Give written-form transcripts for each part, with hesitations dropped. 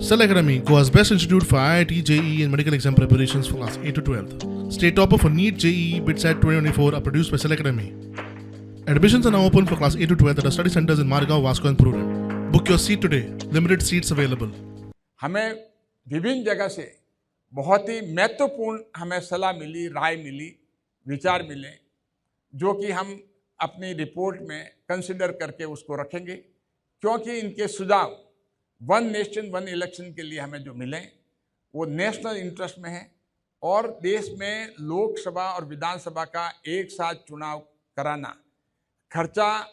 Cell Academy, Goa's best institute for IIT, JEE and medical exam preparations for class 8 to 12th. State topper for NEET, JEE, BITSAT 2024 are produced by Cell Academy. Admissions are now open for class 8 to 12th at our study centers in Margao, Vasco and Purur. Book your seat today. Limited seats available. हमें विभिन्न जगह से बहुत ही महत्वपूर्ण हमें सलाह मिली, राय मिली, विचार मिले, जो कि हम अपनी रिपोर्ट में कंसिडर करके उसको रखेंगे, क्योंकि इनके सुझाव वन नेशन वन इलेक्शन के लिए हमें जो मिले वो नेशनल इंटरेस्ट में है और देश में लोकसभा और विधानसभा का एक साथ चुनाव कराना, खर्चा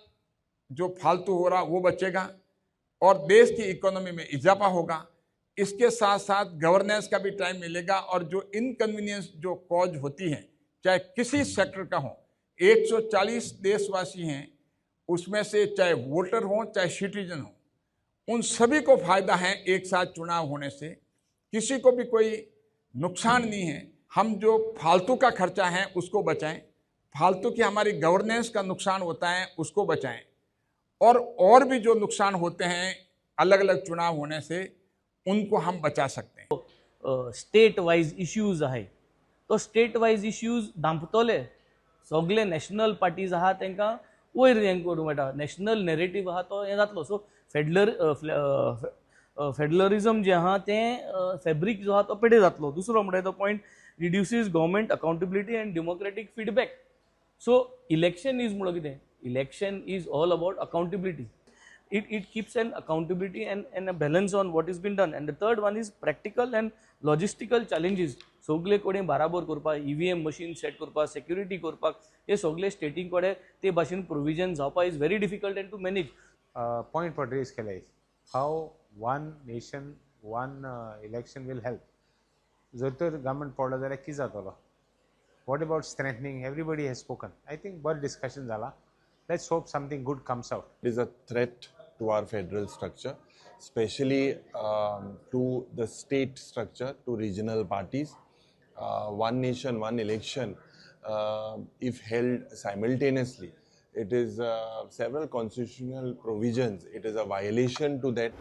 जो फालतू हो रहा वो बचेगा और देश की इकोनॉमी में इजाफा होगा। इसके साथ साथ गवर्नेंस का भी टाइम मिलेगा और जो इनकन्वीनियंस जो कॉज होती हैं, चाहे किसी सेक्टर का हो, 140 देशवासी हैं, उसमें से चाहे वोटर हो चाहे सिटीजन हो, उन सभी को फायदा है एक साथ चुनाव होने से। किसी को भी कोई नुकसान नहीं है। हम जो फालतू का खर्चा है उसको बचाएं, फालतू की हमारी गवर्नेंस का नुकसान होता है उसको बचाएं और भी जो नुकसान होते हैं अलग अलग चुनाव होने से उनको हम बचा सकते हैं। स्टेट वाइज इश्यूज आहे तो स्टेट वाइज इश्यूज दांपतले सगळे नॅशनल पार्टीज आहा तांकां वयर हें करूं मेळटा, नॅशनल नॅरेटिव्ह आहा तो हें जातलो। सो फेडरलिझम जें आहा तें फॅब्रीक जो आहा तो पेडे जातलो। दुसरो म्हणटा तो point reduces government accountability and democratic feedback. So election is म्हणून कितें, election is all about accountability. It keeps an accountability and a balance on what is been done. And the third one is practical and logistical challenges. सगळे कोडे बराबर करपाक, EVM machine set करपाक, security करपाक, हे सगळे स्टेटींग कोडे ते भाशेन प्रोविजन जावपाक is very difficult and to manage. Point what raise केले, how one nation one election will help. जर तर गवर्नमेंट पडलो जाल्यार कितें जातलो? What about strengthening? Everybody has spoken. I think बरो discussion जाला. Let's hope something good comes out. It is a threat to our federal structure, especially to the state structure, to regional parties. One nation, one election, if held simultaneously, it is several constitutional provisions. It is a violation to that.